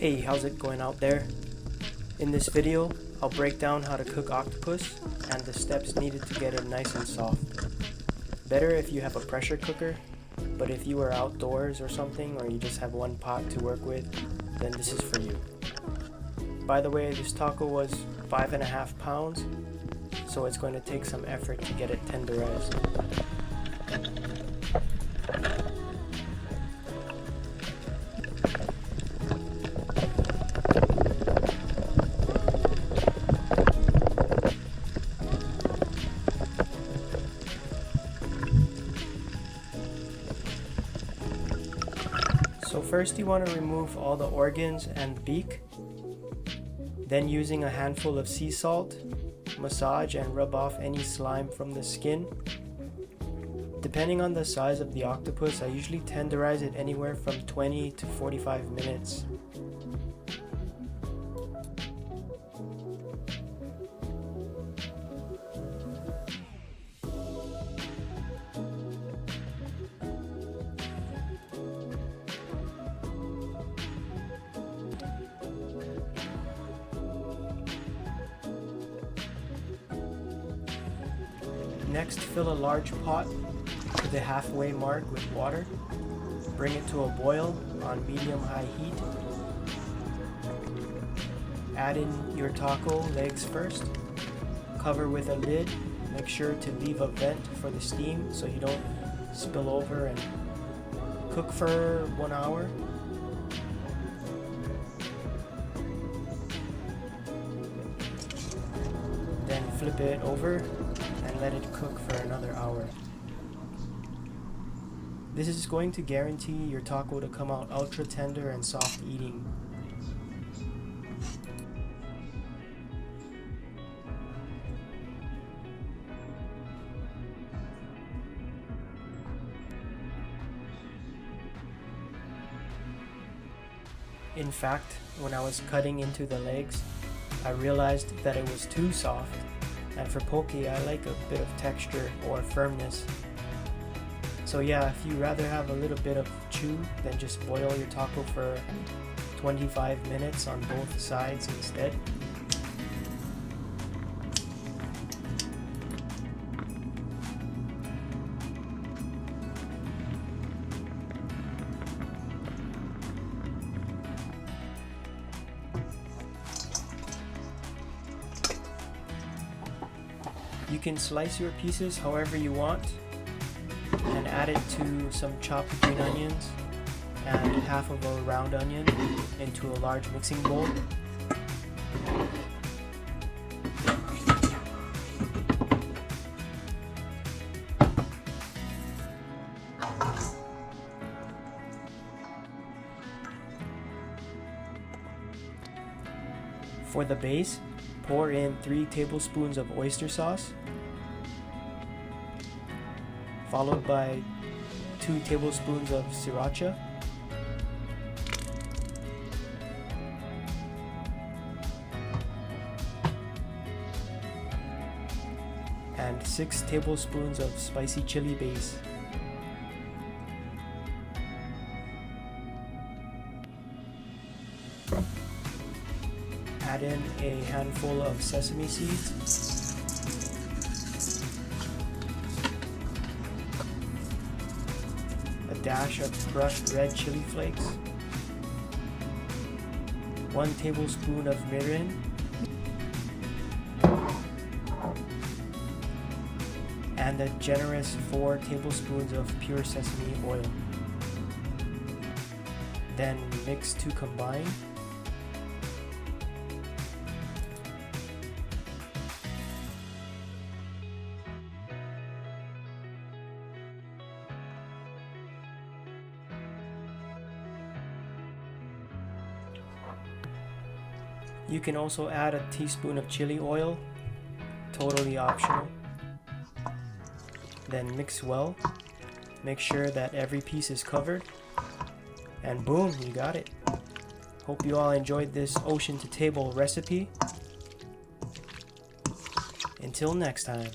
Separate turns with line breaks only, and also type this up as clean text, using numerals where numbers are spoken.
Hey, how's it going out there? In this video, I'll break down how to cook octopus and the steps needed to get it nice and soft. Better if you have a pressure cooker, but if you are outdoors or something, or you just have one pot to work with, then this is for you. By the way, this taco was 5.5 pounds, so it's going to take some effort to get it tenderized. So first you want to remove all the organs and the beak. Then using a handful of sea salt, massage and rub off any slime from the skin. Depending on the size of the octopus, I usually tenderize it anywhere from 20 to 45 minutes. Next, fill a large pot to the halfway mark with water. Bring it to a boil on medium-high heat. Add in your taco legs first. Cover with a lid. Make sure to leave a vent for the steam so you don't spill over, and cook for 1 hour. Then flip it over and let it cook for another hour. This is going to guarantee your taco to come out ultra tender and soft eating. In fact, when I was cutting into the legs, I realized that it was too soft. And for poke, I like a bit of texture or firmness. So yeah, if you rather have a little bit of chew, then just boil your taco for 25 minutes on both sides instead. You can slice your pieces however you want and add it to some chopped green onions and half of a round onion into a large mixing bowl. For the base, pour in 3 tablespoons of oyster sauce, followed by 2 tablespoons of Sriracha, and 6 tablespoons of spicy chili base. Add in a handful of sesame seeds, a dash of crushed red chili flakes, 1 tablespoon of Mirin, and a generous 4 tablespoons of pure sesame oil. Then mix to combine. You can also add a teaspoon of chili oil, totally optional. Then mix well. Make sure that every piece is covered. And boom, you got it. Hope you all enjoyed this ocean to table recipe. Until next time.